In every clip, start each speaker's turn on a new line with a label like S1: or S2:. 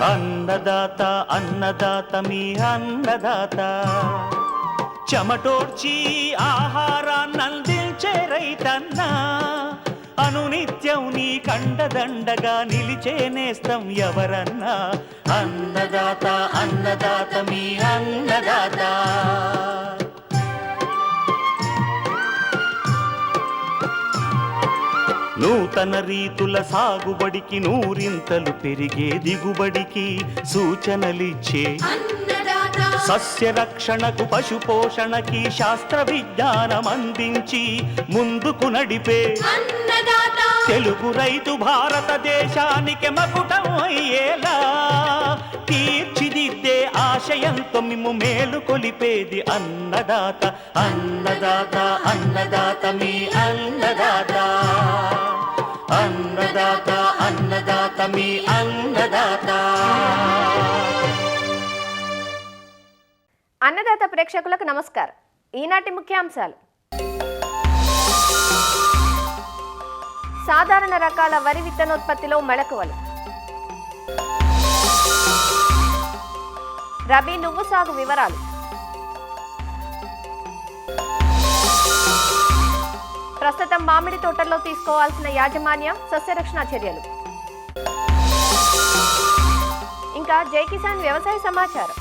S1: అన్నదాత అన్నదాత మీ అన్నదాత, చెమటోడ్చి ఆహారాన్నందించే రైతన్నా, అనునిత్యం నీ కండదండగా నిలిచే నేస్తం ఎవరన్నా. అన్నదాత అన్నదాత మీ అన్నదాత. నూతన రీతుల సాగుబడికి, నూరింతలు పెరిగే దిగుబడికి సూచనలిచ్చే సస్య రక్షణకు, పశు పోషణకి శాస్త్ర విజ్ఞానం అందించి ముందుకు నడిపే తెలుగు రైతు భారతదేశానికి మకుటం అయ్యేలా తీర్చిదిద్దే ఆశయంతో మిమ్ము మేలు కొలిపేది అన్నదాత. అన్నదాత అన్నదాత మీ అన్నదాత. అన్నదాత అన్నదాత మీ అన్నదాత.
S2: అన్నదాత ప్రేక్షకులకు నమస్కారం. ఈనాటి ముఖ్యాంశాలు: సాధారణ రకాల వరి విత్తనోత్పత్తిలో మెళకువలు, రబీ నువ్వు సాగు వివరాలు, ప్రస్తుతం మామిడి తోటల్లో తీసుకోవాల్సిన యాజమాన్య సస్యరక్షణ చర్యలు, ఇంకా జై కిసాన్ వ్యవసాయ సమాచారం.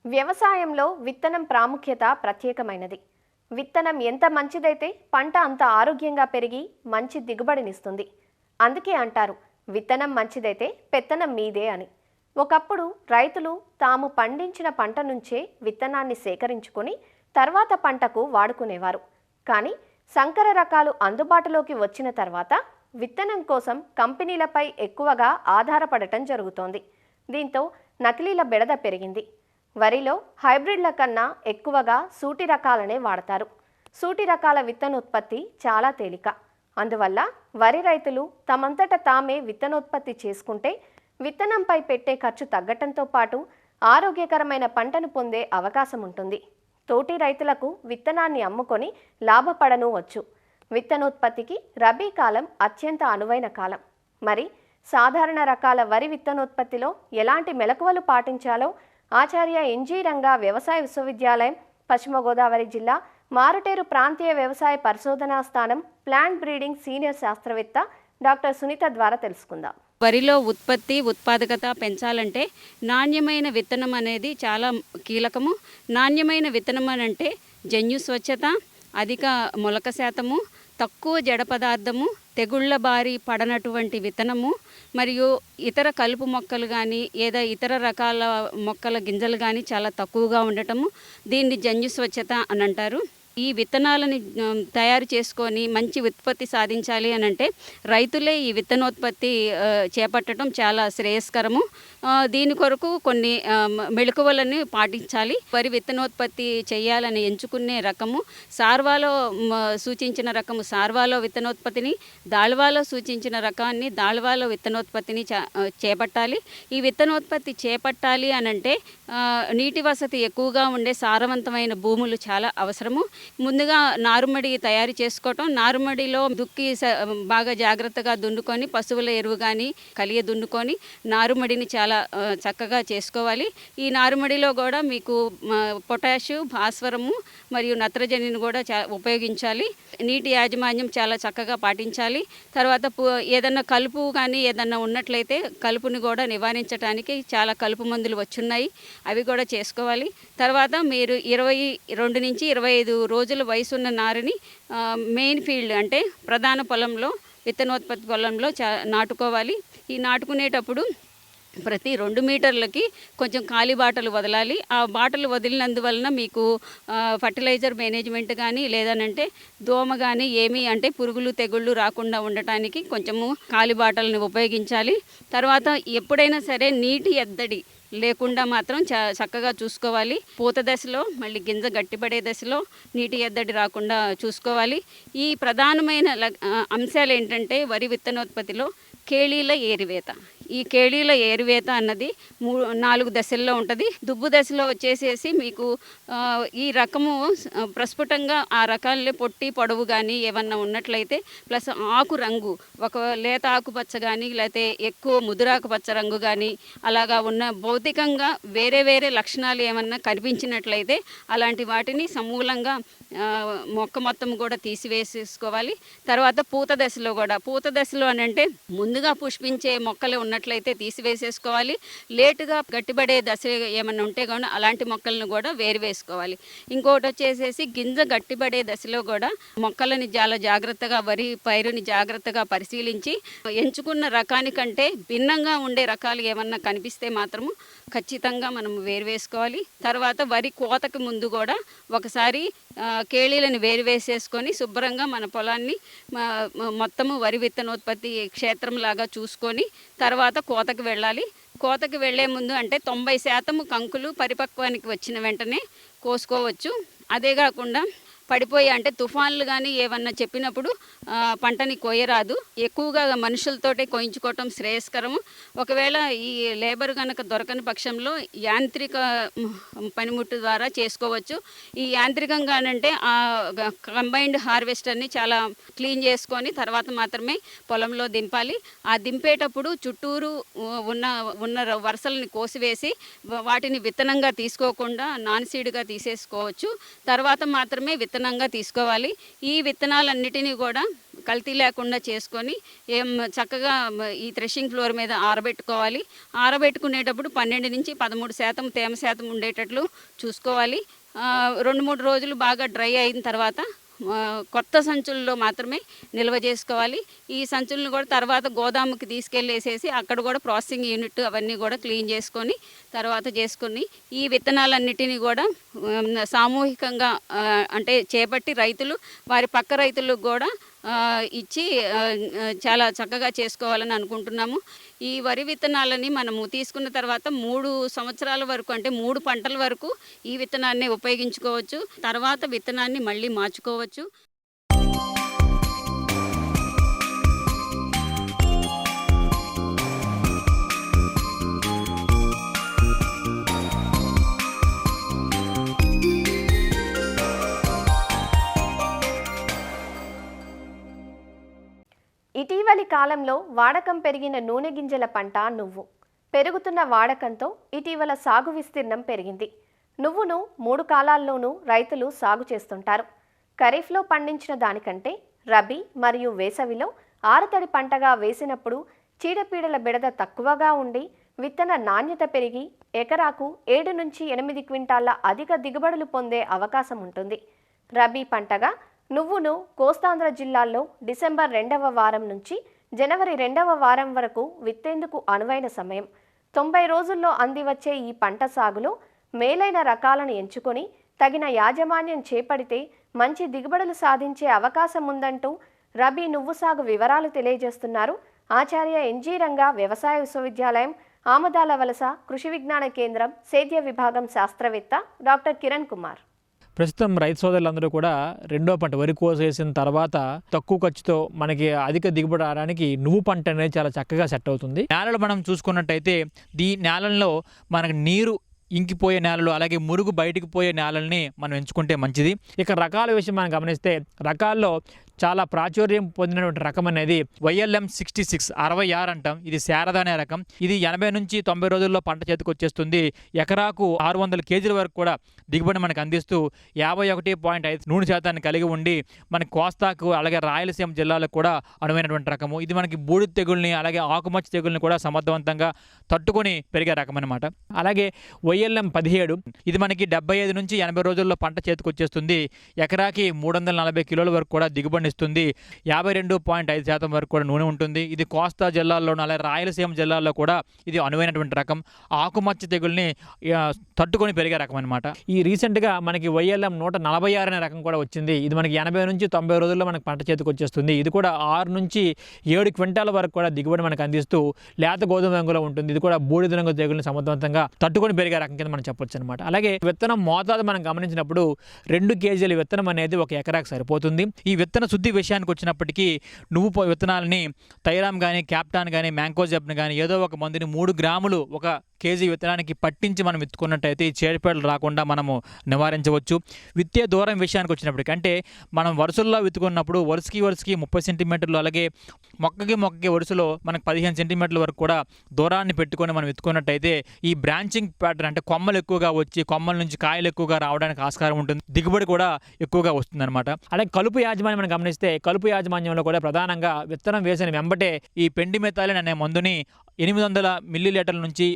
S2: వ్యవసాయంలో విత్తనం ప్రాముఖ్యత ప్రత్యేకమైనది. విత్తనం ఎంత మంచిదైతే పంట అంత ఆరోగ్యంగా పెరిగి మంచి దిగుబడినిస్తుంది. అందుకే అంటారు, విత్తనం మంచిదైతే పెత్తనం మీదే అని. ఒకప్పుడు రైతులు తాము పండించిన పంట నుంచే విత్తనాన్ని సేకరించుకొని తర్వాత పంటకు వాడుకునేవారు. కానీ సంకర రకాలు అందుబాటులోకి వచ్చిన తర్వాత విత్తనం కోసం కంపెనీలపై ఎక్కువగా ఆధారపడటం జరుగుతోంది. దీంతో నకిలీల బెడద పెరిగింది. వరిలో హైబ్రిడ్ల కన్నా ఎక్కువగా సూటి రకాలనే వాడతారు. సూటి రకాల విత్తనోత్పత్తి చాలా తేలిక. అందువల్ల వరి రైతులు తమంతట తామే విత్తనోత్పత్తి చేసుకుంటే విత్తనంపై పెట్టే ఖర్చు తగ్గటంతో పాటు ఆరోగ్యకరమైన పంటను పొందే అవకాశం ఉంటుంది. తోటి రైతులకు విత్తనాన్ని అమ్ముకొని లాభపడను వచ్చు. విత్తనోత్పత్తికి రబీ కాలం అత్యంత అనువైన కాలం. మరి సాధారణ రకాల వరి విత్తనోత్పత్తిలో ఎలాంటి మెలకువలు పాటించాలో ఆచార్య ఎన్జీ రంగా వ్యవసాయ విశ్వవిద్యాలయం, పశ్చిమ గోదావరి జిల్లా మారుటేరు ప్రాంతీయ వ్యవసాయ పరిశోధనా స్థానం ప్లాంట్ బ్రీడింగ్ సీనియర్ శాస్త్రవేత్త డాక్టర్ సునీత ద్వారా తెలుసుకుందాం.
S3: వరిలో ఉత్పాదకత పెంచాలంటే నాణ్యమైన విత్తనం అనేది చాలా కీలకము. నాణ్యమైన విత్తనం అంటే జన్యు స్వచ్ఛత, అధిక మొలక శాతము, తక్కువ జడ పదార్థము, తెగుళ్ల బారి పడనటువంటి విత్తనము, మరియు ఇతర కలుపు మొక్కలు కానీ ఏదో ఇతర రకాల మొక్కల గింజలు కానీ చాలా తక్కువగా ఉండటము, దీన్ని జన్యు స్వచ్ఛత అని అంటారు. ఈ విత్తనాలని తయారు చేసుకొని మంచి ఉత్పత్తి సాధించాలి అని అంటే రైతులే ఈ విత్తనోత్పత్తి చేపట్టడం చాలా శ్రేయస్కరము. దీని కొరకు కొన్ని మెళకువలని పాటించాలి. వరి విత్తనోత్పత్తి చేయాలని ఎంచుకునే రకము సార్వాలో సూచించిన రకము సార్వాలో విత్తనోత్పత్తిని, దాళ్వాలో సూచించిన రకాన్ని దాళ్వాలో విత్తనోత్పత్తిని చేపట్టాలి. ఈ విత్తనోత్పత్తి చేపట్టాలి అని అంటే నీటి వసతి ఎక్కువగా ఉండే సారవంతమైన భూములు చాలా అవసరము. ముందుగా నారుమడి తయారు చేసుకోవటం, నారుమడిలో దుక్కి బాగా జాగ్రత్తగా దున్నుకొని పశువుల ఎరువు కానీ కలియ దున్నుకొని నారుమడిని చాలా చక్కగా చేసుకోవాలి. ఈ నారుమడిలో కూడా మీకు పొటాషు, భాస్వరము మరియు నత్రజనిని కూడా ఉపయోగించాలి. నీటి యాజమాన్యం చాలా చక్కగా పాటించాలి. తర్వాత ఏదన్నా కలుపు కానీ ఏదన్నా ఉన్నట్లయితే కలుపుని కూడా నివారించడానికి చాలా కలుపు మందులు వచ్చున్నాయి, అవి కూడా చేసుకోవాలి. తర్వాత మీరు 22 నుంచి 25 రోజుల వయసున్న నారుని మెయిన్ ఫీల్డ్ అంటే ప్రధాన పొలంలో విత్తనోత్పత్తి పొలంలో నాటుకోవాలి. ఈ నాటుకునేటప్పుడు ప్రతి 2 మీటర్లకి కొంచెం ఖాళీ బాటలు వదలాలి. ఆ బాటలు వదిలినందువలన మీకు ఫర్టిలైజర్ మేనేజ్మెంట్ కానీ లేదనంటే దోమ కానీ ఏమీ అంటే పురుగులు తెగుళ్ళు రాకుండా ఉండటానికి కొంచెము ఖాళీ బాటలను ఉపయోగించాలి. తర్వాత ఎప్పుడైనా సరే నీటి ఎద్దడి లేకుండా మాత్రం చక్కగా చూసుకోవాలి. పూత దశలో మళ్ళీ గింజ గట్టిపడే దశలో నీటి ఎద్దడి రాకుండా చూసుకోవాలి. ఈ ప్రధానమైన అంశాలు ఏంటంటే వరి విత్తనోత్పత్తిలో కేళీల ఏరివేత. ఈ కేళీల ఏరివేత అన్నది 4 దశల్లో ఉంటుంది. దుబ్బు దశలో వచ్చేసేసి మీకు ఈ రకము ప్రస్ఫుటంగా ఆ రకాలే పొట్టి పొడవు కానీ ఏమన్నా ఉన్నట్లయితే ప్లస్ ఆకు రంగు ఒక లేత ఆకుపచ్చ కానీ లేకపోతే ఎక్కువ ముదురాకుపచ్చ రంగు కానీ అలాగా ఉన్న భౌతికంగా వేరే వేరే లక్షణాలు ఏమన్నా కనిపించినట్లయితే అలాంటి వాటిని సమూలంగా మొక్క మొత్తం కూడా తీసివేసేసుకోవాలి. తర్వాత పూత దశలో అని అంటే ముందుగా పుష్పించే మొక్కలు ఉన్నట్లయితే తీసివేసేసుకోవాలి. లేటుగా గట్టిపడే దశ ఏమన్నా ఉంటే కానీ అలాంటి మొక్కలను కూడా వేరువేసుకోవాలి. ఇంకోటి వచ్చేసేసి గింజ గట్టిపడే దశలో కూడా మొక్కలని చాలా జాగ్రత్తగా వరి పైరుని జాగ్రత్తగా పరిశీలించి ఎంచుకున్న రకానికంటే భిన్నంగా ఉండే రకాలు ఏమన్నా కనిపిస్తే మాత్రము ఖచ్చితంగా మనం వేరువేసుకోవాలి. తర్వాత వరి కోతకు ముందు కూడా ఒకసారి కేళీలను వేరువేసేసుకొని శుభ్రంగా మన పొలాన్ని మొత్తము వరి విత్తనోత్పత్తి క్షేత్రంలాగా చూసుకొని తర్వాత కోతకు వెళ్ళాలి. కోతకు వెళ్లే ముందు అంటే 90% కంకులు పరిపక్వానికి వచ్చిన వెంటనే కోసుకోవచ్చు. అదే కాకుండా పడిపోయి అంటే తుఫాన్లు కానీ ఏమన్నా చెప్పినప్పుడు పంటని కోయరాదు. ఎక్కువగా మనుషులతోటే కోయించుకోవటం శ్రేయస్కరము. ఒకవేళ ఈ లేబర్ కనుక దొరకని పక్షంలో యాంత్రిక పనిముట్టు ద్వారా చేసుకోవచ్చు. ఈ యాంత్రికంగానంటే ఆ కంబైన్డ్ హార్వెస్టర్ని చాలా క్లీన్ చేసుకొని తర్వాత మాత్రమే పొలంలో దింపాలి. ఆ దింపేటప్పుడు చుట్టూరు ఉన్న వరుసలని కోసివేసి వాటిని విత్తనంగా తీసుకోకుండా నాన్ సీడ్గా తీసేసుకోవచ్చు. తర్వాత మాత్రమే విత్తనంగా తీసుకోవాలి. ఈ విత్తనాలన్నిటినీ కూడా కల్తీ లేకుండా చేసుకొని చక్కగా ఈ థ్రెషింగ్ ఫ్లోర్ మీద ఆరబెట్టుకోవాలి. ఆరబెట్టుకునేటప్పుడు 12 నుంచి 13% తేమ శాతం ఉండేటట్లు చూసుకోవాలి. 2-3 రోజులు బాగా డ్రై అయిన తర్వాత కొత్త సంచుల్లో మాత్రమే నిల్వ చేసుకోవాలి. ఈ సంచులను కూడా తర్వాత గోదాముకి తీసుకెళ్ళేసేసి అక్కడ కూడా ప్రాసెసింగ్ యూనిట్ అవన్నీ కూడా క్లీన్ చేసుకొని తర్వాత చేసుకొని ఈ విత్తనాలన్నిటినీ కూడా సామూహికంగా అంటే చేపట్టి రైతులు వారి పక్క రైతులకు కూడా ఇచ్చి చాలా చక్కగా చేసుకోవాలని అనుకుంటున్నాము. ఈ వరి విత్తనాలని మనము తీసుకున్న తర్వాత 3 సంవత్సరాల వరకు అంటే 3 పంటల వరకు ఈ విత్తనాన్ని ఉపయోగించుకోవచ్చు. తర్వాత విత్తనాన్ని మళ్ళీ మార్చుకోవచ్చు.
S2: ఇటీవలి కాలంలో వాడకం పెరిగిన నూనె గింజల పంట నువ్వు. పెరుగుతున్న వాడకంతో ఇటీవల సాగు విస్తీర్ణం పెరిగింది. నువ్వును 3 కాలాల్లోనూ రైతులు సాగు చేస్తుంటారు. ఖరీఫ్లో పండించిన దానికంటే రబీ మరియు వేసవిలో ఆరుతడి పంటగా వేసినప్పుడు చీడపీడల బెడద తక్కువగా ఉండి విత్తన నాణ్యత పెరిగి ఎకరాకు 7 నుంచి 8 క్వింటాళ్ల అధిక దిగుబడులు పొందే అవకాశం ఉంటుంది. రబీ పంటగా నువ్వును కోస్తాంధ్ర జిల్లాల్లో డిసెంబర్ 2వ వారం నుంచి జనవరి 2వ వారం వరకు విత్తేందుకు అనువైన సమయం. 90 రోజుల్లో అందివచ్చే ఈ పంట సాగులో మేలైన రకాలను ఎంచుకొని తగిన యాజమాన్యం చేపడితే మంచి దిగుబడులు సాధించే అవకాశం ఉందంటూ రబీ నువ్వు సాగు వివరాలు తెలియజేస్తున్నారు ఆచార్య ఎన్జీ రంగా వ్యవసాయ విశ్వవిద్యాలయం ఆమదాల వలస కృషి విజ్ఞాన కేంద్రం సేద్య విభాగం శాస్త్రవేత్త డాక్టర్ కిరణ్ కుమార్.
S4: ప్రస్తుతం రైతు సోదరులందరూ కూడా రెండో పంట వరి కోసేసిన తర్వాత తక్కువ ఖర్చుతో మనకి అధిక దిగుబడి రావడానికి నువ్వు పంట అనేది చాలా చక్కగా సెట్ అవుతుంది. నేలలు మనం చూసుకున్నట్టయితే ఈ నేలల్లో మనకు నీరు ఇంకిపోయే నేలలు అలాగే మురుగు బయటికి పోయే నేలల్ని మనం ఎంచుకుంటే మంచిది. ఇక రకాల విషయం మనం గమనిస్తే రకాల్లో చాలా ప్రాచుర్యం పొందినటువంటి రకం అనేది YLM 66 66 అంటాం. ఇది శారద అనే రకం. ఇది 80 నుంచి 90 రోజుల్లో పంట చేతికి వచ్చేస్తుంది. ఎకరాకు 600 కేజీల వరకు కూడా దిగుబడి మనకు అందిస్తూ 51.5 నూనె శాతాన్ని కలిగి ఉండి మనకి కోస్తాకు అలాగే రాయలసీమ జిల్లాలకు కూడా అనువైనటువంటి రకము. ఇది మనకి బూడిద తెగుల్ని అలాగే ఆకుమచ్చ తెగుల్ని కూడా సమర్థవంతంగా తట్టుకొని పెరిగే రకం అనమాట. అలాగే YLM 17 ఇది మనకి 75 నుంచి 80 రోజుల్లో పంట చేతికి వచ్చేస్తుంది. ఎకరాకి 340 కిలోల వరకు కూడా దిగుబడి దిగుబడిని ఇస్తుంది. 52.5% వరకు కూడా నూనె ఉంటుంది. ఇది కోస్తా జిల్లాల్లోనూ అలాగే రాయలసీమ జిల్లాల్లో కూడా ఇది అనువైనటువంటి రకం. ఆకుమచ్చ తెగుల్ని తట్టుకొని పెరిగే రకం అనమాట. ఈ రీసెంట్గా మనకి వైఎల్ఎం 146 అనే రకం కూడా వచ్చింది. ఇది మనకి 80 నుంచి 90 రోజుల్లో మనకి పంట చేతికి వచ్చేస్తుంది. ఇది కూడా 6 నుంచి 7 క్వింటాల వరకు కూడా దిగుబడి మనకు అందిస్తూ లేత గోధుమ రంగులో ఉంటుంది. ఇది కూడా బూడిద రంగు తెగుల్ని సమర్థవంతంగా తట్టుకొని పెరిగే రకం కింద మనం చెప్పొచ్చు అనమాట. అలాగే విత్తనం మోతాదు మనం గమనించినప్పుడు 2 కేజీల విత్తనం అనేది 1 ఎకరాకు సరిపోతుంది. ఈ విత్తన శుద్ధి విషయానికి వచ్చినప్పటికీ నువ్వు విత్తనాలని థైరామ్ కానీ, క్యాప్టాన్ కానీ, మ్యాంకోజెబ్ని కానీ ఏదో ఒక మందుని 3 గ్రాములు 1 కేజీ విత్తనానికి పట్టించి మనం విత్తుకున్నట్టయితే ఈ చీడపీడలు రాకుండా మనము నివారించవచ్చు. విత్తే దూరం విషయానికి వచ్చినప్పటికీ అంటే మనం వరుసల్లో విత్తుకున్నప్పుడు వరుసకి 30 సెంటీమీటర్లు, అలాగే మొక్కకి వరుసలో మనకు 15 సెంటీమీటర్ల వరకు కూడా దూరాన్ని పెట్టుకొని మనం విత్తుకున్నట్టయితే ఈ బ్రాంచింగ్ ప్యాటర్న్ అంటే కొమ్మలు ఎక్కువగా వచ్చి కొమ్మల నుంచి కాయలు ఎక్కువగా రావడానికి ఆస్కారం ఉంటుంది. దిగుబడి కూడా ఎక్కువగా వస్తుందన్నమాట. అలాగే కలుపు యాజమాన్యం మనం గమనిస్తే కలుపు యాజమాన్యంలో కూడా ప్రధానంగా విత్తనం వేసిన వెంబటే ఈ పెండిమెథాలిన్ అనే మందుని 800 మిల్లీలీటర్ల నుంచి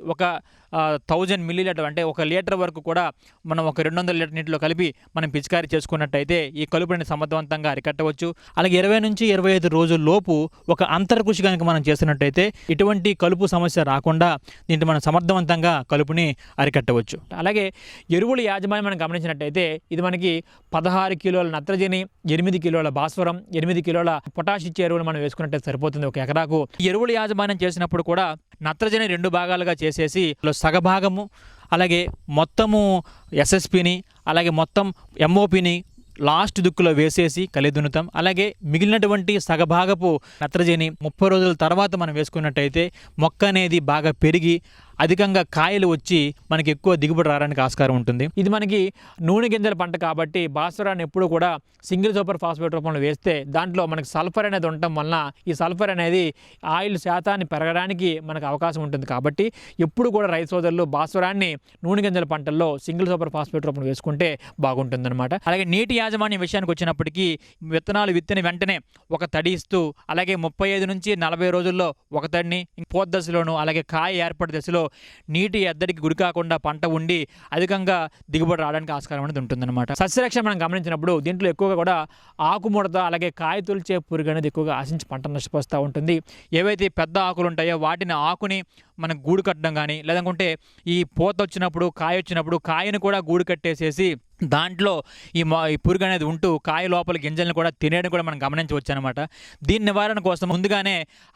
S4: 1000 మిల్లీలీటర్ అంటే 1 లీటర్ వరకు కూడా మనం 200 లీటర్ నీటిలో కలిపి మనం పిచికారీ చేసుకున్నట్టయితే ఈ కలుపుని సమర్థవంతంగా అరికట్టవచ్చు. అలాగే 20 నుంచి 25 రోజుల లోపు ఒక అంతర్కృషి కనుక మనం చేసినట్టయితే ఇటువంటి కలుపు సమస్య రాకుండా దీంట్లో మనం సమర్థవంతంగా కలుపుని అరికట్టవచ్చు. అలాగే ఎరువుల యాజమాన్యం మనం గమనించినట్టయితే ఇది మనకి 16 కిలోల నత్రజని, 8 కిలోల భాస్వరం, 8 కిలోల పొటాష్ ఇచ్చే ఎరువులు మనం వేసుకున్నట్టయితే సరిపోతుంది 1 ఎకరాకు. ఎరువుల యాజమాన్యం చేసినప్పుడు కూడా నత్రజని 2 భాగాలుగా చేసేసి సగభాగము అలాగే మొత్తము ఎస్ఎస్పిని అలాగే మొత్తం ఎంఓపిని లాస్ట్ దుక్కులో వేసేసి కలిదునుతాం. అలాగే మిగిలినటువంటి సగభాగపు నత్రజని 30 రోజుల తర్వాత మనం వేసుకున్నట్టయితే మొక్క అనేది బాగా పెరిగి అధికంగా కాయలు వచ్చి మనకి ఎక్కువ దిగుబడి రావడానికి ఆస్కారం ఉంటుంది. ఇది మనకి నూనె గింజల పంట కాబట్టి భాస్వరాన్ని ఎప్పుడు కూడా సింగిల్ సూపర్ ఫాస్ఫేట్ రూపంలో వేస్తే దాంట్లో మనకి సల్ఫర్ అనేది ఉండటం వలన ఈ సల్ఫర్ అనేది ఆయిల్ శాతాన్ని పెరగడానికి మనకు అవకాశం ఉంటుంది. కాబట్టి ఎప్పుడు కూడా రైతు సోదరులు భాస్వరాన్ని నూనె గింజల పంటల్లో సింగిల్ సూపర్ ఫాస్ఫేట్ రూపంలో వేసుకుంటే బాగుంటుందన్నమాట. అలాగే నీటి యాజమాన్యం విషయానికి వచ్చినప్పటికీ విత్తనాలు విత్తిన వెంటనే ఒక తడి ఇస్తూ అలాగే 35 నుంచి 40 రోజుల్లో ఒక తడిని పోత్ దశలోను అలాగే కాయ ఏర్పడే దశలో నీటి ఎద్దడికి గురి కాకుండా పంట ఉండి అధికంగా దిగుబడి రావడానికి ఆస్కారం అనేది ఉంటుందన్నమాట. సస్యరక్షణ మనం గమనించినప్పుడు దీంట్లో ఎక్కువగా కూడా ఆకుముడత అలాగే కాయ తొలిచే పురుగు అనేది ఎక్కువగా ఆశించి పంట నష్టపోస్తూ ఉంటుంది. ఏవైతే పెద్ద ఆకులు ఉంటాయో వాటిని ఆకుని మనం గూడు కట్టడం కానీ లేదంటే ఈ పూత వచ్చినప్పుడు కాయ వచ్చినప్పుడు కాయను కూడా గూడు కట్టేసేసి దాంట్లో ఈ పురుగు అనేది ఉంటూ కాయ లోపల గింజలను కూడా తినేయడం కూడా మనం గమనించవచ్చు అనమాట. దీని నివారణ కోసం ముందుగానే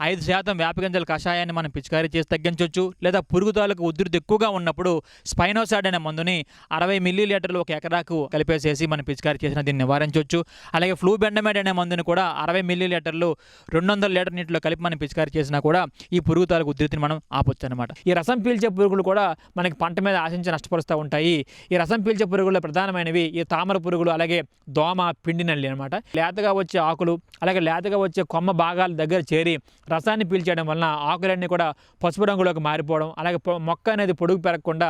S4: 5% వేప గింజల కషాయాన్ని మనం పిచికారీ చేసి తగ్గించవచ్చు. లేదా పురుగు తాలూకు ఉధృతి ఎక్కువగా ఉన్నప్పుడు స్పైనోసాడ్ అనే మందుని 60 మిల్లీలీటర్లు 1 ఎకరాకు కలిపేసేసి మనం పిచికారీ చేసిన దీన్ని నివారించవచ్చు. అలాగే ఫ్లూబెండమైడ్ అనే మందుని కూడా 60 మిల్లీలీటర్లు 200 లీటర్ నీటిలో కలిపి మనం పిచికారీ చేసినా కూడా ఈ పురుగు తాలూకు ఉధృతిని మనం ఆపొచ్చు అనమాట. ఈ రసం పీల్చే పురుగులు కూడా మనకి పంట మీద ఆశించి నష్టపరుస్తూ ఉంటాయి. ఈ రసం పీల్చే పురుగుల ప్రధానమైనవి ఈ తామర పురుగులు అలాగే దోమ, పిండి నల్లి అనమాట. లేతగా వచ్చే ఆకులు అలాగే లేతగా వచ్చే కొమ్మ భాగాల దగ్గర చేరి రసాన్ని పీల్చేయడం వలన ఆకులన్నీ కూడా పసుపు రంగులోకి మారిపోవడం అలాగే మొక్క అనేది పొడుగు పెరగకుండా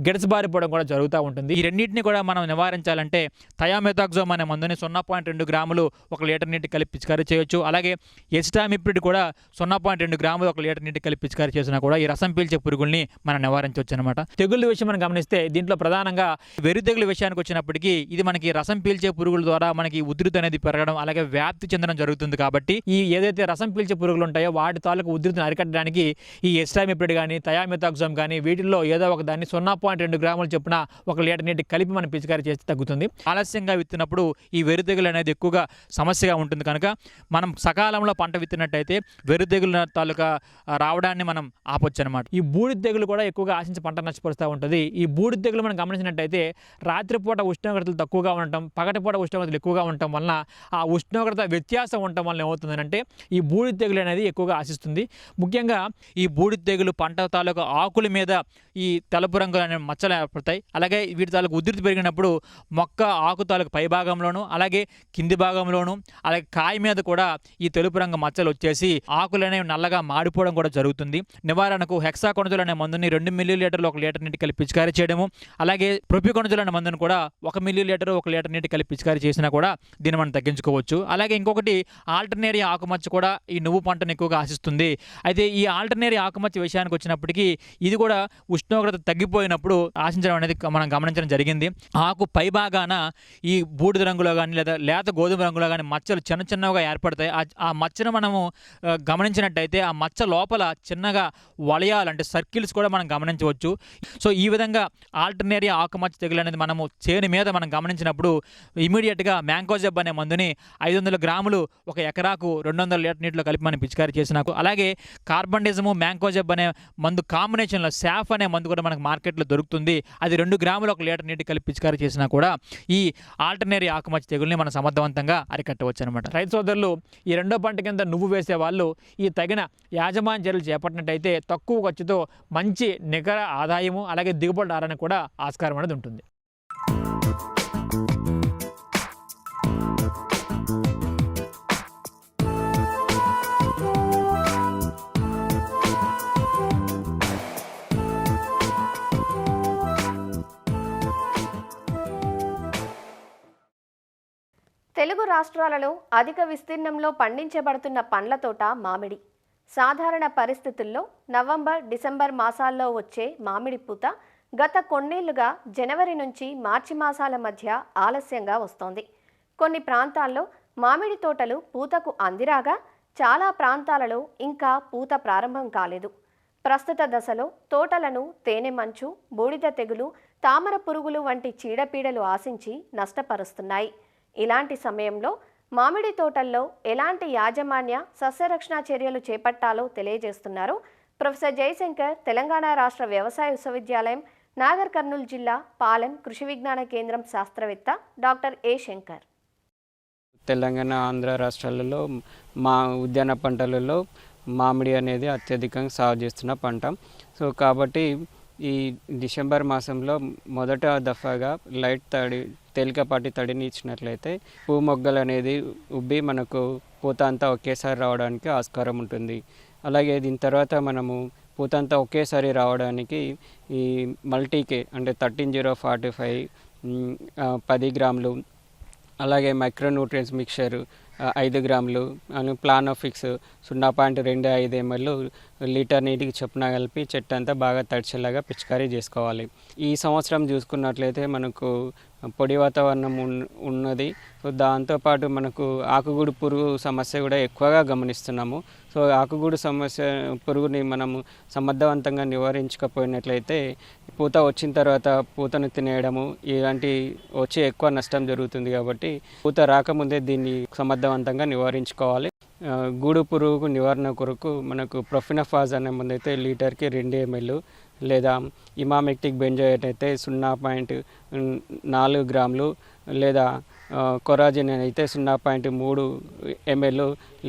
S4: గిడసబారిపోవడం కూడా జరుగుతూ ఉంటుంది. ఈ రెండింటిని కూడా మనం నివారించాలంటే థయామెథాక్సోమ్ అనే మందుని 0.2 గ్రాములు 1 లీటర్ నీటి కలిపి పిచికారీ చేయొచ్చు. అలాగే ఎసిటామిప్రిడ్ కూడా 0.2 గ్రాములు 1 లీటర్ నీటి కలిపి పిచికారీ చేసినా కూడా ఈ రసం పీల్చే పురుగుల్ని మనం నివారించవచ్చు అనమాట. తెగుళ్ళ విషయం మనం గమనిస్తే దీంట్లో ప్రధానంగా వెర్రి తెగులు విషయానికి వచ్చినప్పటికీ ఇది మనకి రసం పీల్చే పురుగుల ద్వారా మనకి ఉధృతి అనేది పెరగడం అలాగే వ్యాప్తి చెందడం జరుగుతుంది. కాబట్టి ఈ ఏదైతే రసం పీల్చే పురుగులు ఉంటాయో వాటి తాలూకు ఉధృతిని అరికట్టడానికి ఈ ఎస్టామిప్రిడ్ కానీ థయామెథాక్సోమ్ కానీ వీటిల్లో ఏదో ఒక దాన్ని 0.2 గ్రాములు చొప్పున 1 లీటర్ నీటి కలిపి మనం పిచికారీ చేస్తే తగ్గుతుంది. ఆలస్యంగా విత్తినప్పుడు ఈ వెర్రి తెగులు అనేది ఎక్కువగా సమస్యగా ఉంటుంది కనుక మనం సకాలంలో పంట విత్తినట్టయితే వెర్రి తెగులు తాలూకా రావడాన్ని మనం ఆపొచ్చు అనమాట. ఈ బూడిద తెగులు కూడా ఎక్కువగా ఆశించి పంట నష్టపరుస్తూ ఉంటుంది. ఈ బూడిద తెగులు మనం గమనించినట్టయితే రాత్రిపూట ఉష్ణోగ్రతలు తక్కువగా ఉండటం పగటిపూట ఉష్ణోగ్రతలు ఎక్కువగా ఉండటం వలన ఆ ఉష్ణోగ్రత వ్యత్యాసం ఉండటం వలన ఏమవుతుందంటే ఈ బూడిద తెగులు అనేది ఎక్కువగా ఆశిస్తుంది. ముఖ్యంగా ఈ బూడిద తెగులు పంట తాలూకు ఆకుల మీద ఈ తెలుపు రంగు అనే మచ్చలు ఏర్పడతాయి. అలాగే వీటి తాలూకు ఉధృతి పెరిగినప్పుడు మొక్క ఆకు తాలూకు పై భాగంలోను అలాగే కింది భాగంలోను అలాగే కాయ మీద కూడా ఈ తెలుపు రంగు మచ్చలు వచ్చేసి ఆకులు అనేవి నల్లగా మాడిపోవడం కూడా జరుగుతుంది. నివారణ మనకు హెక్సాకొనజోల్ అనే మందుని 2 మిల్లీలీటర్లు 1 లీటర్ నీటి కలిపి పిచికారీ చేయడము, అలాగే ప్రొపికొనజోల్ అనే మందుని కూడా 1 మిల్లీలీటర్ 1 లీటర్ నీటి కలిపి పిచికారీ చేసినా కూడా దీన్ని మనం తగ్గించుకోవచ్చు. అలాగే ఇంకొకటి ఆల్టర్నేరియా ఆకుమచ్చ కూడా ఈ నువ్వు పంటను ఎక్కువగా ఆశిస్తుంది. అయితే ఈ ఆల్టర్నేరియా ఆకుమచ్చ విషయానికి వచ్చినప్పటికీ ఇది కూడా ఉష్ణోగ్రత తగ్గిపోయినప్పుడు ఆశించడం అనేది మనం గమనించడం జరిగింది. ఆకు పై భాగాన ఈ బూడిద రంగులో కానీ లేదా లేత గోధుమ రంగులో కానీ మచ్చలు చిన్న చిన్నగా ఏర్పడతాయి. ఆ మచ్చను మనము గమనించినట్టయితే ఆ మచ్చ లోపల చిన్నగా వలయాలు అంటే సర్కిల్స్ కూడా మనం గమనించవచ్చు. సో ఈ విధంగా ఆల్టర్నేరియా ఆకుమచ్చ తెగులు అనేది మనము చేను మీద మనం గమనించినప్పుడు ఇమీడియట్గా మ్యాంకోజెబ్ అనే మందుని 500 గ్రాములు 1 ఎకరాకు 200 లీటర్ నీటిలో కలిపి మనం పిచికారీ చేసినాకు, అలాగే కార్బండిజము మ్యాంకోజెబ్ అనే మందు కాంబినేషన్లో శాఫ్ అనే మందు కూడా మనకు మార్కెట్లో దొరుకుతుంది. అది 2 గ్రాములు 1 లీటర్ నీటి కలిపి పిచికారీ చేసినా కూడా ఈ ఆల్టర్నేరియా ఆకుమచ్చ తెగుల్ని మనం సమర్థవంతంగా అరికట్టవచ్చు అనమాట. రైతు సోదరులు, ఈ రెండో పంట కింద నువ్వు వేసే వాళ్ళు ఈ తగిన యాజమాన్య చర్యలు చేపట్టినట్టయితే తక్కువ ఖర్చుతో మంచి నికర ఆదాయము అలాగే దిగుబడి రావడానికి కూడా ఆస్కారం అనేది ఉంటుంది.
S2: తెలుగు రాష్ట్రాలలో అధిక విస్తీర్ణంలో పండించబడుతున్న పండ్ల తోట మామిడి. సాధారణ పరిస్థితుల్లో నవంబర్, డిసెంబర్ మాసాల్లో వచ్చే మామిడి పూత గత కొన్నేళ్లుగా జనవరి నుంచి మార్చి మాసాల మధ్య ఆలస్యంగా వస్తోంది. కొన్ని ప్రాంతాల్లో మామిడి తోటలు పూతకు అందిరాగా చాలా ప్రాంతాలలో ఇంకా పూత ప్రారంభం కాలేదు. ప్రస్తుత దశలో తోటలను తేనె మంచు, బూడిద తెగులు, తామర పురుగులు వంటి చీడపీడలు ఆశించి నష్టపరుస్తున్నాయి. ఇలాంటి సమయంలో మామిడి తోటల్లో ఎలాంటి యాజమాన్య సస్యరక్షణ చర్యలు చేపట్టాలో తెలియజేస్తున్నారు ప్రొఫెసర్ జయశంకర్, తెలంగాణ రాష్ట్ర వ్యవసాయ విశ్వవిద్యాలయం, నాగర్ కర్నూలు జిల్లా పాలెం కృషి విజ్ఞాన కేంద్రం శాస్త్రవేత్త డాక్టర్ ఏ శంకర్.
S5: తెలంగాణ, ఆంధ్ర రాష్ట్రాలలో మా ఉద్యాన పంటలలో మామిడి అనేది అత్యధికంగా సాగు చేస్తున్న పంట. సో కాబట్టి ఈ డిసెంబర్ మాసంలో మొదట దఫాగా లైట్ తడి, తేలికపాటి తడిని ఇచ్చినట్లయితే పూ మొగ్గలు అనేది ఉబ్బి మనకు పూత అంతా ఒకేసారి రావడానికి ఆస్కారం ఉంటుంది. అలాగే దీని తర్వాత మనము పూత అంతా ఒకేసారి రావడానికి ఈ మల్టీకే అంటే 13-0-45 10 గ్రాములు, అలాగే మైక్రోన్యూట్రియన్స్ మిక్చర్ 5 గ్రాములు, ప్లానోఫిక్స్ 0.25 ml లీటర్ నీటికి చొప్పున కలిపి చెట్టు అంతా బాగా తడిచేలాగా పిచికారీ చేసుకోవాలి. ఈ సంవత్సరం చూసుకున్నట్లయితే మనకు పొడి వాతావరణం ఉన్నది. సో దాంతోపాటు మనకు ఆకుగూడు పురుగు సమస్య కూడా ఎక్కువగా గమనిస్తున్నాము. సో ఆకుగూడు సమస్య పురుగుని మనము సమర్థవంతంగా నివారించకపోయినట్లయితే పూత వచ్చిన తర్వాత పూతను తినేయడము ఇలాంటి వచ్చి ఎక్కువ నష్టం జరుగుతుంది. కాబట్టి పూత రాకముందే దీన్ని సమర్థవంతంగా నివారించుకోవాలి. గూడు పురుగు నివారణ కొరకు మనకు ప్రొఫినఫాజ్ అనే మందు అయితే లీటర్కి 2 ml, లేదా ఇమామెక్టిక్ బెంజోయేట్ అయితే 0.4 గ్రాములు, లేదా కొరాజిన్ అయితే 0.3 ml,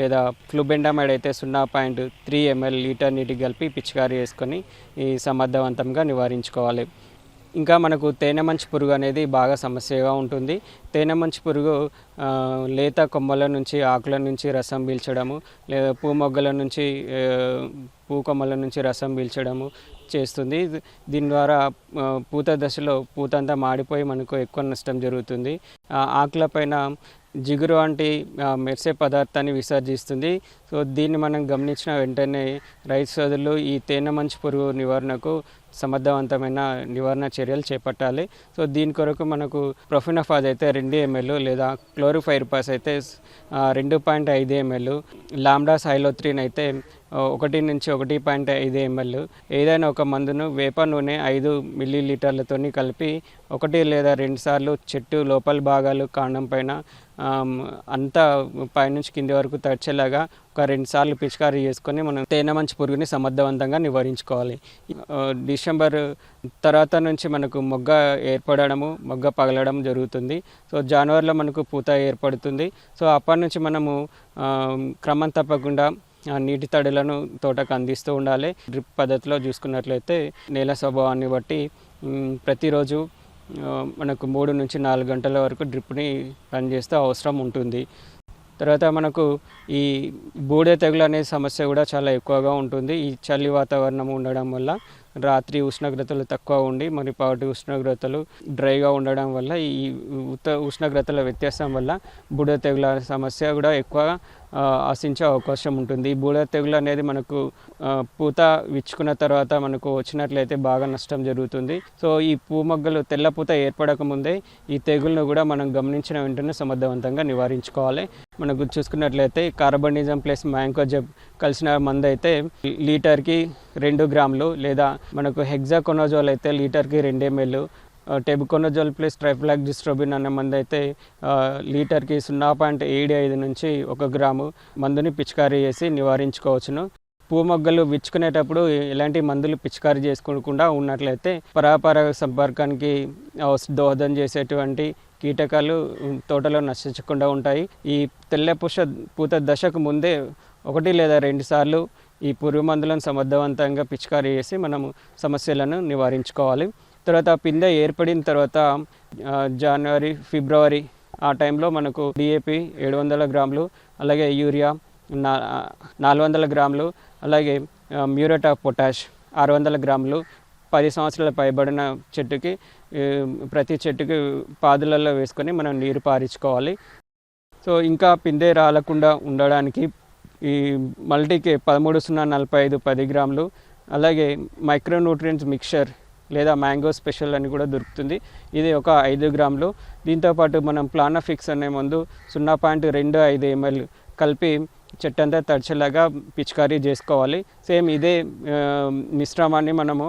S5: లేదా ఫ్లూబెండమైడ్ అయితే 0.3 ml లీటర్ నీటికి కలిపి పిచికారీ చేసుకొని ఈ సమర్థవంతంగా నివారించుకోవాలి. ఇంకా మనకు తేనె మంచు పురుగు అనేది బాగా సమస్యగా ఉంటుంది. తేనె మంచు పురుగు లేత కొమ్మల నుంచి, ఆకుల నుంచి రసం పీల్చడము, లేదా పూ కొమ్మల నుంచి రసం పీల్చడము చేస్తుంది. దీని ద్వారా పూత దశలో పూత అంతా మాడిపోయి మనకు ఎక్కువ నష్టం జరుగుతుంది. ఆకులపైన జిగురు వంటి మెరిసే పదార్థాన్ని విసర్జిస్తుంది. సో దీన్ని మనం గమనించిన వెంటనే రైతు సోదరులు ఈ తేనె మంచు పురుగు నివారణకు సమర్థవంతమైన నివారణ చర్యలు చేపట్టాలి. సో దీని కొరకు మనకు ప్రొఫినఫాజ్ అయితే 2 ml, లేదా క్లోరిఫైరిపాస్ అయితే 2.5 ml, లాంబ్డా సైలోత్రిన్ అయితే 1 నుంచి 1.5 ml, ఏదైనా ఒక మందును వేప నూనె 5 మిల్లీలీటర్లతో కలిపి 1 లేదా 2 సార్లు చెట్టు లోపల భాగాలు, కాండం పైన అంతా పైనుంచి కింది వరకు తడిచేలాగా ఒక 2 సార్లు పిచికారీ చేసుకొని మనం తేనె మంచు పురుగుని సమర్థవంతంగా నివారించుకోవాలి. డిసెంబర్ తర్వాత నుంచి మనకు మొగ్గ ఏర్పడము, మొగ్గ పగలడం జరుగుతుంది. సో జనవరిలో మనకు పూత ఏర్పడుతుంది. సో అప్పటి నుంచి మనము క్రమం తప్పకుండా నీటి తడులను తోటకు అందిస్తూ ఉండాలి. డ్రిప్ పద్ధతిలో చూసుకున్నట్లయితే నేల స్వభావాన్ని బట్టి ప్రతిరోజు మనకు 3 నుంచి 4 గంటల వరకు డ్రిప్ని రన్ చేస్తే అవసరం ఉంటుంది. తర్వాత మనకు ఈ బూడిద తెగులు అనే సమస్య కూడా చాలా ఎక్కువగా ఉంటుంది. ఈ చలి వాతావరణం ఉండడం వల్ల రాత్రి ఉష్ణోగ్రతలు తక్కువ ఉండి మరి పగటి ఉష్ణోగ్రతలు డ్రైగా ఉండడం వల్ల ఈ ఉష్ణోగ్రతల వ్యత్యాసం వల్ల బూడిద తెగుల సమస్య కూడా ఎక్కువ ఆశించే అవకాశం ఉంటుంది. ఈ బూడిద తెగులు అనేది మనకు పూత విచ్చుకున్న తర్వాత మనకు వచ్చినట్లయితే బాగా నష్టం జరుగుతుంది. సో ఈ పూమొగ్గలు తెల్ల పూత ఏర్పడక ముందే ఈ తెగులను కూడా మనం గమనించిన వెంటనే సమర్థవంతంగా నివారించుకోవాలి. మనకు చూసుకున్నట్లయితే కార్బనిజం ప్లస్ మ్యాంకోజెబ్ కలిసిన మందు అయితే లీటర్కి 2 గ్రాములు, లేదా మనకు హెగ్జాకొనజోల్ అయితే లీటర్కి 2 ml, టెబుకొనజోల్ ప్లస్ ట్రైఫ్లాగ్జిస్ట్రోబిన్ అనే మందు అయితే లీటర్కి 0.75 నుంచి 1 గ్రాము మందుని పిచికారీ చేసి నివారించుకోవచ్చును. పూమొగ్గలు విచ్చుకునేటప్పుడు ఎలాంటి మందులు పిచికారీ చేసుకోకుండా ఉన్నట్లయితే పరాపరాగ సంపర్కానికి దోహదం చేసేటువంటి కీటకాలు తోటలో నశించకుండా ఉంటాయి. ఈ తెల్ల పూత దశకు ముందే 1 లేదా 2 సార్లు ఈ పురుగు మందులను సమర్థవంతంగా పిచికారీ చేసి మనము సమస్యలను నివారించుకోవాలి. తర్వాత పిందె ఏర్పడిన తర్వాత జనవరి, ఫిబ్రవరి ఆ టైంలో మనకు డిఏపి 700 గ్రాములు, అలాగే యూరియా 400 గ్రాములు, అలాగే మ్యూరేట్ ఆఫ్ పొటాష్ 600 గ్రాములు 10 సంవత్సరాల పైబడిన చెట్టుకి ప్రతి చెట్టుకి పాదులలో వేసుకొని మనం నీరు పారించుకోవాలి. సో ఇంకా పిందె రాలకుండా ఉండడానికి ఈ మల్టీకి 13-0-45 10 గ్రాములు, అలాగే మైక్రోన్యూట్రియంట్స్ మిక్చర్ లేదా మ్యాంగో స్పెషల్ అని కూడా దొరుకుతుంది, ఇది ఒక 5 గ్రాములు. దీంతోపాటు మనం ప్లానాఫిక్స్ అనే మందు 0.25 ml కలిపి చెట్టంతా తడిచేలాగా పిచికారీ చేసుకోవాలి. సేమ్ ఇదే మిశ్రమాన్ని మనము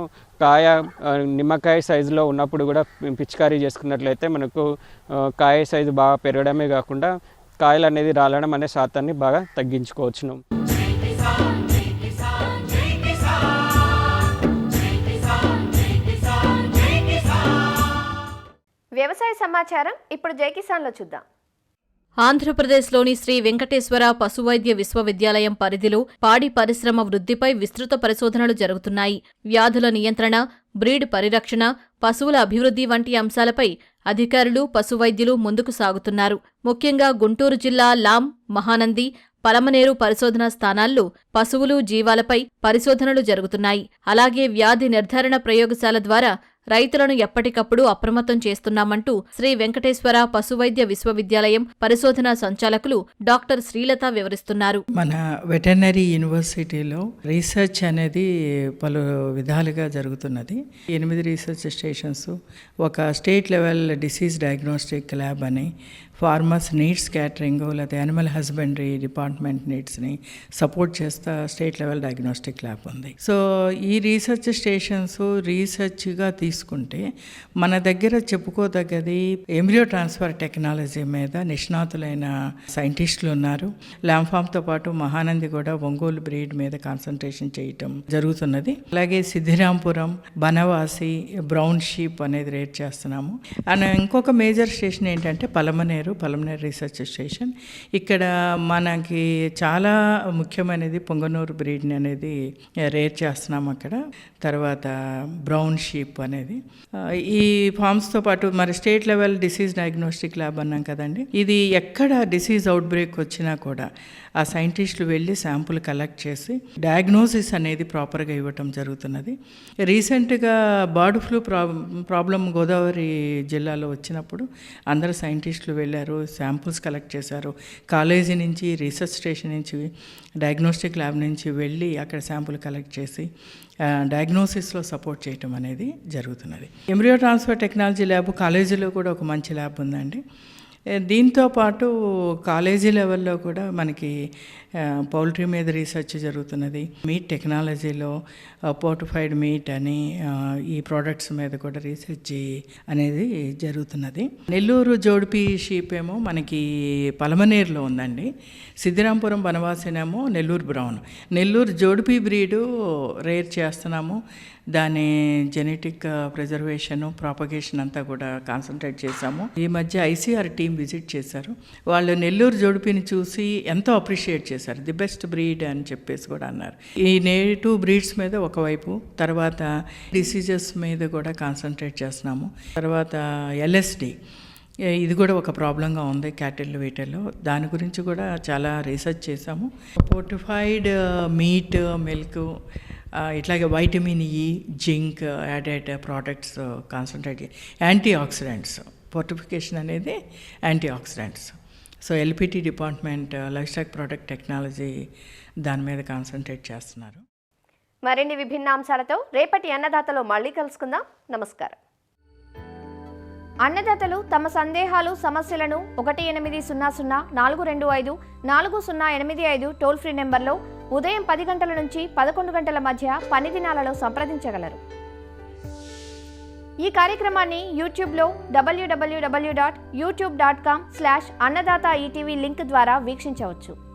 S5: నిమ్మకాయ సైజులో ఉన్నప్పుడు కూడా పిచికారీ చేసుకున్నట్లయితే మనకు కాయ సైజు బాగా పెరగడమే కాకుండా కాయలు అనేది రాలడం అనే శాతాన్ని బాగా తగ్గించుకోవచ్చును.
S2: వ్యవసాయ సమాచారం ఇప్పుడు జై కిసాన్లో చూద్దాం.
S6: ఆంధ్రప్రదేశ్లోని శ్రీ వెంకటేశ్వర పశువైద్య విశ్వవిద్యాలయం పరిధిలో పాడి పరిశ్రమ వృద్ధిపై విస్తృత పరిశోధనలు జరుగుతున్నాయి. వ్యాధుల నియంత్రణ, బ్రీడ్ పరిరక్షణ, పశువుల అభివృద్ధి వంటి అంశాలపై అధికారులు, పశువైద్యులు ముందుకు సాగుతున్నారు. ముఖ్యంగా గుంటూరు జిల్లా లాం, మహానంది, పలమనేరు పరిశోధనా స్థానాల్లో పశువులు, జీవాలపై పరిశోధనలు జరుగుతున్నాయి. అలాగే వ్యాధి నిర్ధారణ ప్రయోగశాల ద్వారా రైతులను ఎప్పటికప్పుడు అప్రమత్తం చేస్తున్నామంటూ శ్రీ వెంకటేశ్వర పశువైద్య విశ్వవిద్యాలయం పరిశోధనా సంచాలకులు డాక్టర్ శ్రీలత వివరిస్తున్నారు.
S7: మన వెటర్నరీ యూనివర్సిటీలో రీసెర్చ్ అనేది పలు విధాలుగా జరుగుతున్నది. 8 రీసెర్చ్ స్టేషన్స్, ఒక state level disease diagnostic lab అని, ఫార్మర్స్ నీడ్స్ క్యాటరింగ్ లేదా యానిమల్ హస్బెండరీ డిపార్ట్మెంట్ నీడ్స్ని సపోర్ట్ చేస్తా స్టేట్ లెవెల్ డయాగ్నోస్టిక్ ల్యాబ్ ఉంది. సో ఈ రీసెర్చ్ స్టేషన్స్ రీసెర్చ్గా తీసుకుంటే మన దగ్గర చెప్పుకోదగ్గది ఎంబ్రియో ట్రాన్స్ఫర్ టెక్నాలజీ మీద నిష్ణాతులైన సైంటిస్టులు ఉన్నారు. ల్యాంఫామ్తో పాటు మహానంది కూడా ఒంగోలు బ్రీడ్ మీద కాన్సన్ట్రేషన్ చేయటం జరుగుతున్నది. అలాగే సిద్ధిరాంపురం, బనవాసి, బ్రౌన్ షీప్ అనేది రేట్ చేస్తున్నాము. అండ్ ఇంకొక మేజర్ స్టేషన్ ఏంటంటే పలమనేరు రీసెర్చ్ స్టేషన్. ఇక్కడ మనకి చాలా ముఖ్యమైనది పొంగనూరు బ్రీడ్ని అనేది రేర్ చేస్తున్నాం అక్కడ. తర్వాత బ్రౌన్ షీప్ అనేది. ఈ ఫార్మ్స్తో పాటు మరి state level disease diagnostic lab అన్నాం కదండి, ఇది ఎక్కడ డిసీజ్ అవుట్ బ్రేక్ వచ్చినా కూడా ఆ సైంటిస్టులు వెళ్ళి శాంపుల్ కలెక్ట్ చేసి డయాగ్నోసిస్ అనేది ప్రాపర్గా ఇవ్వటం జరుగుతున్నది. రీసెంట్గా బర్డ్ ఫ్లూ ప్రాబ్లం గోదావరి జిల్లాలో వచ్చినప్పుడు అందరు సైంటిస్టులు వెళ్ళారు, శాంపుల్స్ కలెక్ట్ చేశారు. కాలేజీ నుంచి, రీసెర్చ్ స్టేషన్ నుంచి, డయాగ్నోస్టిక్ ల్యాబ్ నుంచి వెళ్ళి అక్కడ శాంపుల్ కలెక్ట్ చేసి డయాగ్నోసిస్లో సపోర్ట్ చేయటం అనేది జరుగుతున్నది. ఎంబ్రియో ట్రాన్స్ఫర్ టెక్నాలజీ ల్యాబ్ కాలేజీలో కూడా ఒక మంచి ల్యాబ్ ఉందండి. దీంతో పాటు కాలేజీ లెవెల్లో కూడా మనకి పౌల్ట్రీ మీద రీసెర్చ్ జరుగుతున్నది. మీట్ టెక్నాలజీలో పోర్టిఫైడ్ మీట్ అని ఈ ప్రోడక్ట్స్ మీద కూడా రీసెర్చ్ అనేది జరుగుతున్నది. నెల్లూరు జోడిపి షీప్ ఏమో మనకి పలమనేరులో ఉందండి. సిద్ధిరాంపురం బనవాసినేమో నెల్లూరు బ్రౌన్. నెల్లూరు జోడిపి బ్రీడు రేర్ చేస్తున్నాము. దాని జెనెటిక్ ప్రిజర్వేషను, ప్రాపగేషన్ అంతా కూడా కాన్సన్ట్రేట్ చేశాము. ఈ మధ్య ఐసీఆర్ టీం విజిట్ చేశారు. వాళ్ళు నెల్లూరు జోడిపిని చూసి ఎంతో అప్రిషియేట్ చేశారు. ది బెస్ట్ బ్రీడ్ అని చెప్పేసి కూడా అన్నారు. ఈ నేటివ్ బ్రీడ్స్ మీద ఒకవైపు, తర్వాత డిసీజెస్ మీద కూడా కాన్సన్ట్రేట్ చేస్తున్నాము. తర్వాత ఎల్ఎస్డి ఇది కూడా ఒక ప్రాబ్లంగా ఉంది క్యాటిల్ వీటిల్లో. దాని గురించి కూడా చాలా రీసెర్చ్ చేశాము. ఫోర్టిఫైడ్ మీట్, మిల్క్, ఇట్లాగే vitamin E, zinc added products concentrate, antioxidants. Fortification అనేది antioxidants. So LPT department livestock product technology దాని మీద కాన్సన్ట్రేట్ చేస్తున్నారు.
S2: మరిన్ని విభిన్న అంశాలతో రేపటి అన్నదాతలో మళ్ళీ కలుసుకుందాం. నమస్కారం. అన్నదాతలు తమ సందేహాలు, సమస్యలను 1800-425-4085 టోల్ ఫ్రీ నెంబర్లో ఉదయం 10 గంటల నుంచి 11 గంటల మధ్య పని దినాలలో సంప్రదించగలరు. ఈ కార్యక్రమాన్ని యూట్యూబ్లో www.youtube.com/annadaata ETV లింక్ ద్వారా వీక్షించవచ్చు.